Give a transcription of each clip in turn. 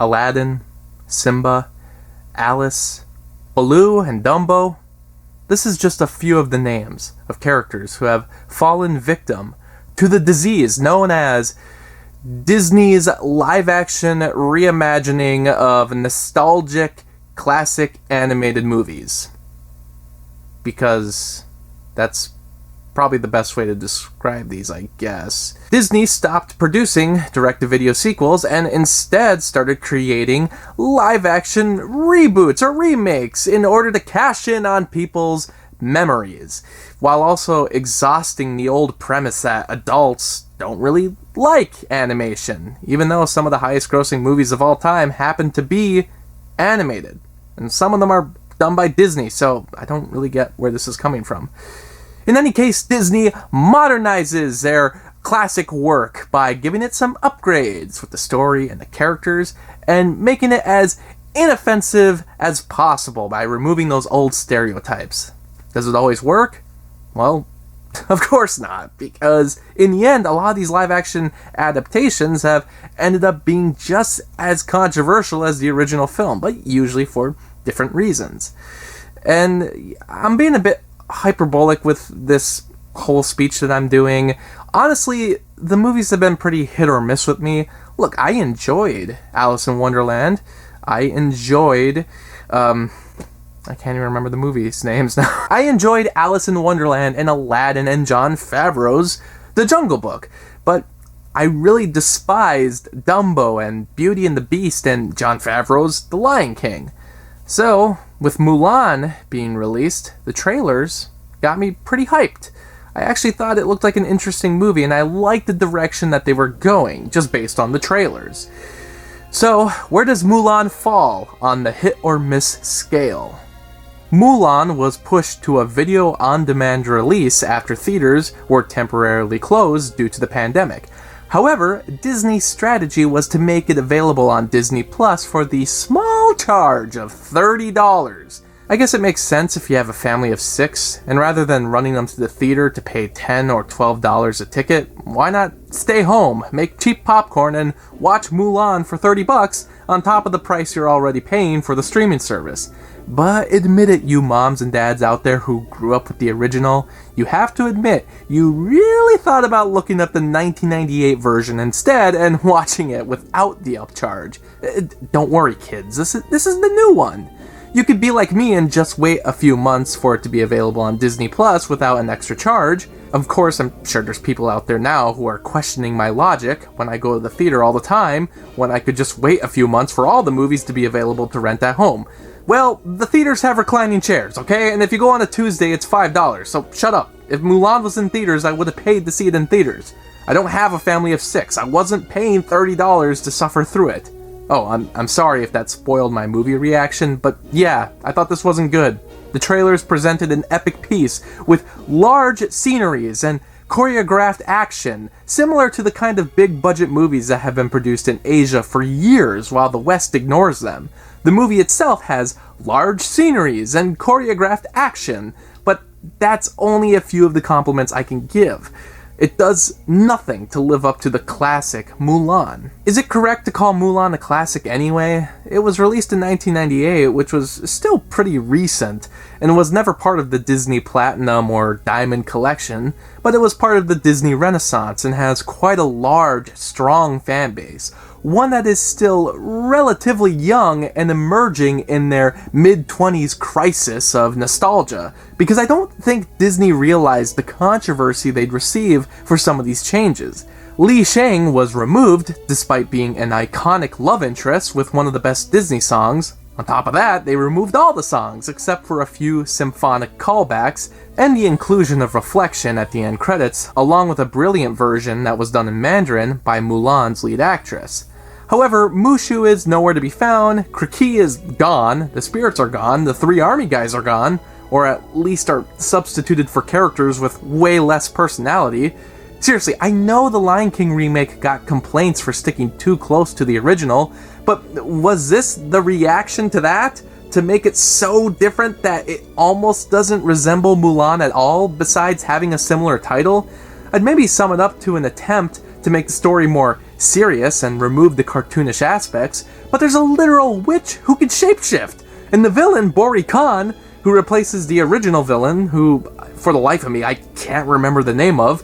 Aladdin, Simba, Alice, Baloo, and Dumbo. This is just a few of the names of characters who have fallen victim to the disease known as Disney's live-action reimagining of nostalgic classic animated movies. Because that's probably the best way to describe these, I guess. Disney stopped producing direct-to-video sequels and instead started creating live-action reboots or remakes in order to cash in on people's memories, while also exhausting the old premise that adults don't really like animation, even though some of the highest-grossing movies of all time happen to be animated. And some of them are done by Disney, so I don't really get where this is coming from. In any case, Disney modernizes their classic work by giving it some upgrades with the story and the characters, and making it as inoffensive as possible by removing those old stereotypes. Does it always work? Well, of course not, because in the end, a lot of these live-action adaptations have ended up being just as controversial as the original film, but usually for different reasons. And I'm being a bit hyperbolic with this whole speech that I'm doing. Honestly, the movies have been pretty hit or miss with me. Look, I enjoyed Alice in Wonderland. I enjoyed, I can't even remember the movies' names now. I enjoyed Alice in Wonderland and Aladdin and Jon Favreau's The Jungle Book. But I really despised Dumbo and Beauty and the Beast and Jon Favreau's The Lion King. So, with Mulan being released, the trailers got me pretty hyped. I actually thought it looked like an interesting movie, and I liked the direction that they were going, just based on the trailers. So, where does Mulan fall on the hit or miss scale? Mulan was pushed to a video-on-demand release after theaters were temporarily closed due to the pandemic. However, Disney's strategy was to make it available on Disney Plus for the small charge of $30. I guess it makes sense if you have a family of 6, and rather than running them to the theater to pay $10 or $12 a ticket, why not stay home, make cheap popcorn, and watch Mulan for $30 on top of the price you're already paying for the streaming service. But admit it, you moms and dads out there who grew up with the original, you have to admit, you really thought about looking up the 1998 version instead and watching it without the upcharge. Don't worry, kids, this is the new one. You could be like me and just wait a few months for it to be available on Disney Plus without an extra charge. Of course, I'm sure there's people out there now who are questioning my logic when I go to the theater all the time, when I could just wait a few months for all the movies to be available to rent at home. Well, the theaters have reclining chairs, okay? And if you go on a Tuesday, it's $5, so shut up. If Mulan was in theaters, I would have paid to see it in theaters. I don't have a family of 6. I wasn't paying $30 to suffer through it. Oh, I'm sorry if that spoiled my movie reaction, but yeah, I thought this wasn't good. The trailers presented an epic piece with large sceneries and choreographed action, similar to the kind of big-budget movies that have been produced in Asia for years while the West ignores them. The movie itself has large sceneries and choreographed action, but that's only a few of the compliments I can give. It does nothing to live up to the classic Mulan. Is it correct to call Mulan a classic anyway? It was released in 1998, which was still pretty recent, and was never part of the Disney Platinum or Diamond collection, but it was part of the Disney Renaissance and has quite a large, strong fan base. One that is still relatively young and emerging in their mid-20s crisis of nostalgia, because I don't think Disney realized the controversy they'd receive for some of these changes. Li Shang was removed, despite being an iconic love interest with one of the best Disney songs. On top of that, they removed all the songs, except for a few symphonic callbacks, and the inclusion of Reflection at the end credits, along with a brilliant version that was done in Mandarin by Mulan's lead actress. However, Mushu is nowhere to be found, Kriki is gone, the spirits are gone, the 3 army guys are gone, or at least are substituted for characters with way less personality. Seriously, I know the Lion King remake got complaints for sticking too close to the original, but was this the reaction to that? To make it so different that it almost doesn't resemble Mulan at all, besides having a similar title? I'd maybe sum it up to an attempt to make the story more serious and remove the cartoonish aspects, but there's a literal witch who can shapeshift, and the villain, Bori Khan, who replaces the original villain, who, for the life of me, I can't remember the name of,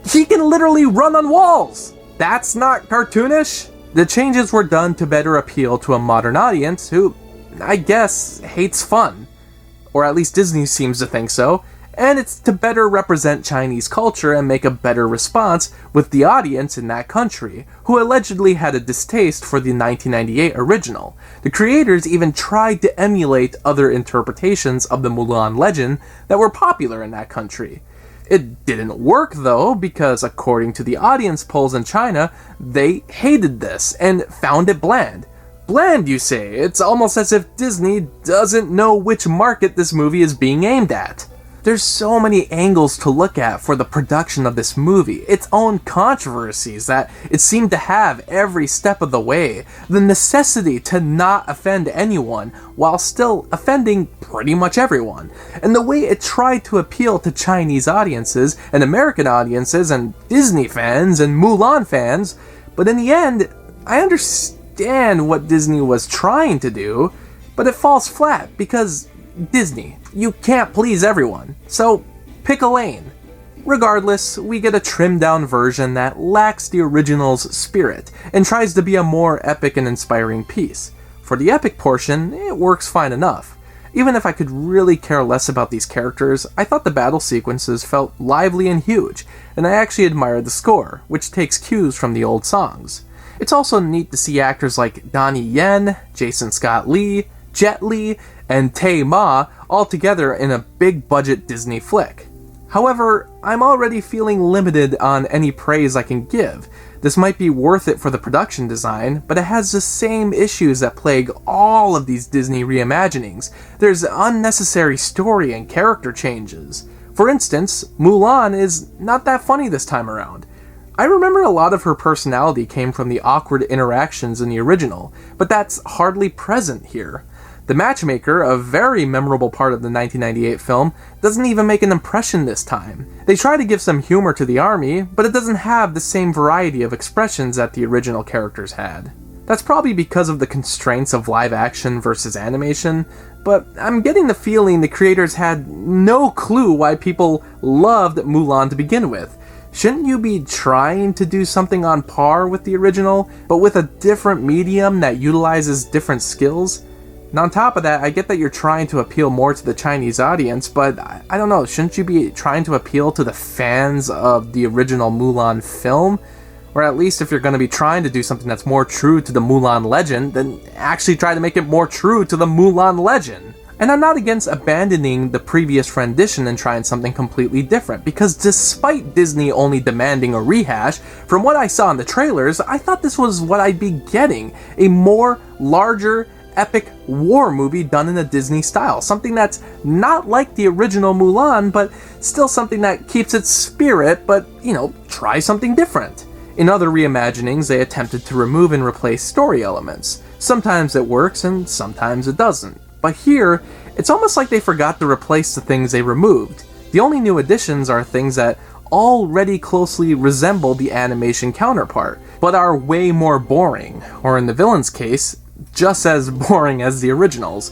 he can literally run on walls! That's not cartoonish? The changes were done to better appeal to a modern audience who, I guess, hates fun. Or at least Disney seems to think so, and it's to better represent Chinese culture and make a better response with the audience in that country, who allegedly had a distaste for the 1998 original. The creators even tried to emulate other interpretations of the Mulan legend that were popular in that country. It didn't work though, because according to the audience polls in China, they hated this and found it bland. Bland, you say? It's almost as if Disney doesn't know which market this movie is being aimed at. There's so many angles to look at for the production of this movie, its own controversies that it seemed to have every step of the way, the necessity to not offend anyone while still offending pretty much everyone, and the way it tried to appeal to Chinese audiences and American audiences and Disney fans and Mulan fans, but in the end, I understand what Disney was trying to do, but it falls flat because Disney, you can't please everyone, so pick a lane. Regardless, we get a trimmed down version that lacks the original's spirit and tries to be a more epic and inspiring piece. For the epic portion, it works fine enough. Even if I could really care less about these characters, I thought the battle sequences felt lively and huge, and I actually admired the score, which takes cues from the old songs. It's also neat to see actors like Donnie Yen, Jason Scott Lee, Jet Li, and Tae Ma all together in a big-budget Disney flick. However, I'm already feeling limited on any praise I can give. This might be worth it for the production design, but it has the same issues that plague all of these Disney reimaginings. There's unnecessary story and character changes. For instance, Mulan is not that funny this time around. I remember a lot of her personality came from the awkward interactions in the original, but that's hardly present here. The matchmaker, a very memorable part of the 1998 film, doesn't even make an impression this time. They try to give some humor to the army, but it doesn't have the same variety of expressions that the original characters had. That's probably because of the constraints of live action versus animation, but I'm getting the feeling the creators had no clue why people loved Mulan to begin with. Shouldn't you be trying to do something on par with the original, but with a different medium that utilizes different skills? And on top of that, I get that you're trying to appeal more to the Chinese audience, but I don't know, shouldn't you be trying to appeal to the fans of the original Mulan film? Or at least if you're going to be trying to do something that's more true to the Mulan legend, then actually try to make it more true to the Mulan legend. And I'm not against abandoning the previous rendition and trying something completely different, because despite Disney only demanding a rehash, from what I saw in the trailers, I thought this was what I'd be getting, a more larger, epic war movie done in a Disney style. Something that's not like the original Mulan, but still something that keeps its spirit, but, try something different. In other reimaginings, they attempted to remove and replace story elements. Sometimes it works, and sometimes it doesn't. But here, it's almost like they forgot to replace the things they removed. The only new additions are things that already closely resemble the animation counterpart, but are way more boring, or in the villain's case, just as boring as the originals.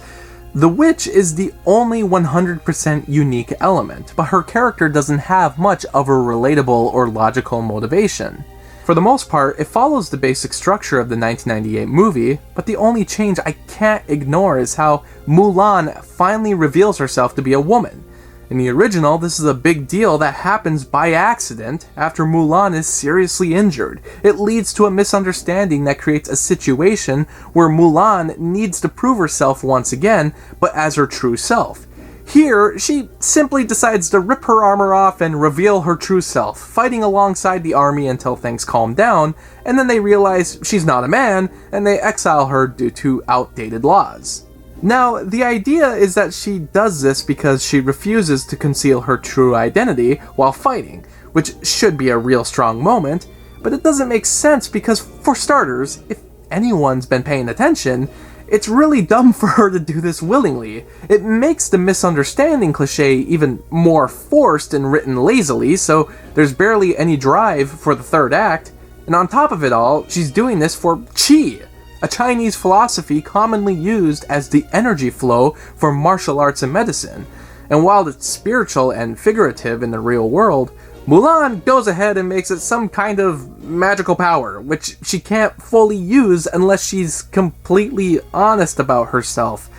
The witch is the only 100% unique element, but her character doesn't have much of a relatable or logical motivation. For the most part, it follows the basic structure of the 1998 movie, but the only change I can't ignore is how Mulan finally reveals herself to be a woman. In the original, this is a big deal that happens by accident after Mulan is seriously injured. It leads to a misunderstanding that creates a situation where Mulan needs to prove herself once again, but as her true self. Here, she simply decides to rip her armor off and reveal her true self, fighting alongside the army until things calm down, and then they realize she's not a man, and they exile her due to outdated laws. Now, the idea is that she does this because she refuses to conceal her true identity while fighting, which should be a real strong moment, but it doesn't make sense because, for starters, if anyone's been paying attention, it's really dumb for her to do this willingly. It makes the misunderstanding cliche even more forced and written lazily, so there's barely any drive for the third act, And on top of it all, she's doing this for qi, a Chinese philosophy commonly used as the energy flow for martial arts and medicine. And while it's spiritual and figurative in the real world, Mulan goes ahead and makes it some kind of magical power, which she can't fully use unless she's completely honest about herself,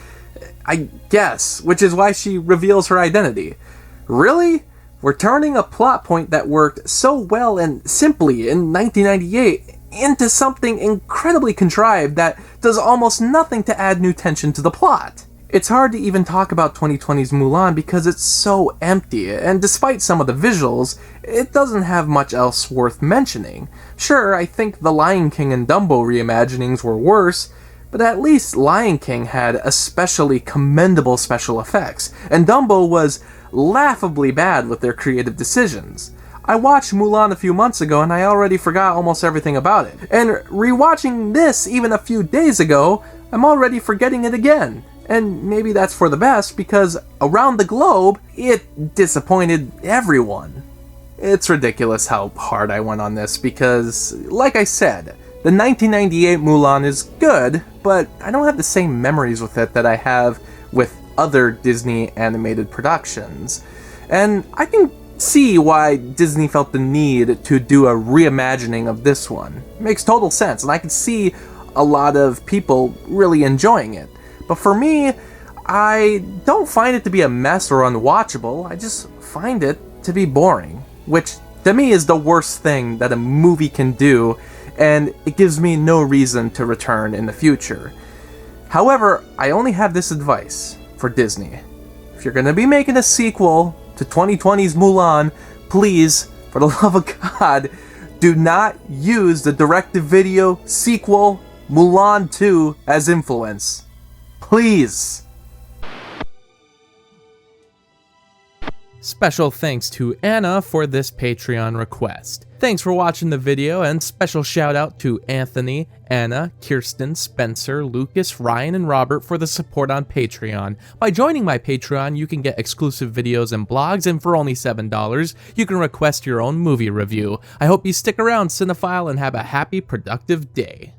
I guess, which is why she reveals her identity. Really? We're turning a plot point that worked so well and simply in 1998 into something incredibly contrived that does almost nothing to add new tension to the plot. It's hard to even talk about 2020's Mulan because it's so empty, and despite some of the visuals, it doesn't have much else worth mentioning. Sure, I think the Lion King and Dumbo reimaginings were worse, but at least Lion King had especially commendable special effects, and Dumbo was laughably bad with their creative decisions. I watched Mulan a few months ago and I already forgot almost everything about it, and rewatching this even a few days ago, I'm already forgetting it again. And maybe that's for the best, because around the globe, it disappointed everyone. It's ridiculous how hard I went on this, because, like I said, the 1998 Mulan is good, but I don't have the same memories with it that I have with other Disney animated productions. And I can see why Disney felt the need to do a reimagining of this one. It makes total sense, and I can see a lot of people really enjoying it. But for me, I don't find it to be a mess or unwatchable, I just find it to be boring. Which, to me, is the worst thing that a movie can do, and it gives me no reason to return in the future. However, I only have this advice for Disney. If you're gonna be making a sequel to 2020's Mulan, please, for the love of God, do not use the direct-to-video sequel Mulan 2 as influence. Please. Special thanks to Anna for this Patreon request. Thanks for watching the video, and special shout out to Anthony, Anna, Kirsten, Spencer, Lucas, Ryan, and Robert for the support on Patreon. By joining my Patreon, you can get exclusive videos and blogs, and for only $7, you can request your own movie review. I hope you stick around, cinephile, and have a happy, productive day.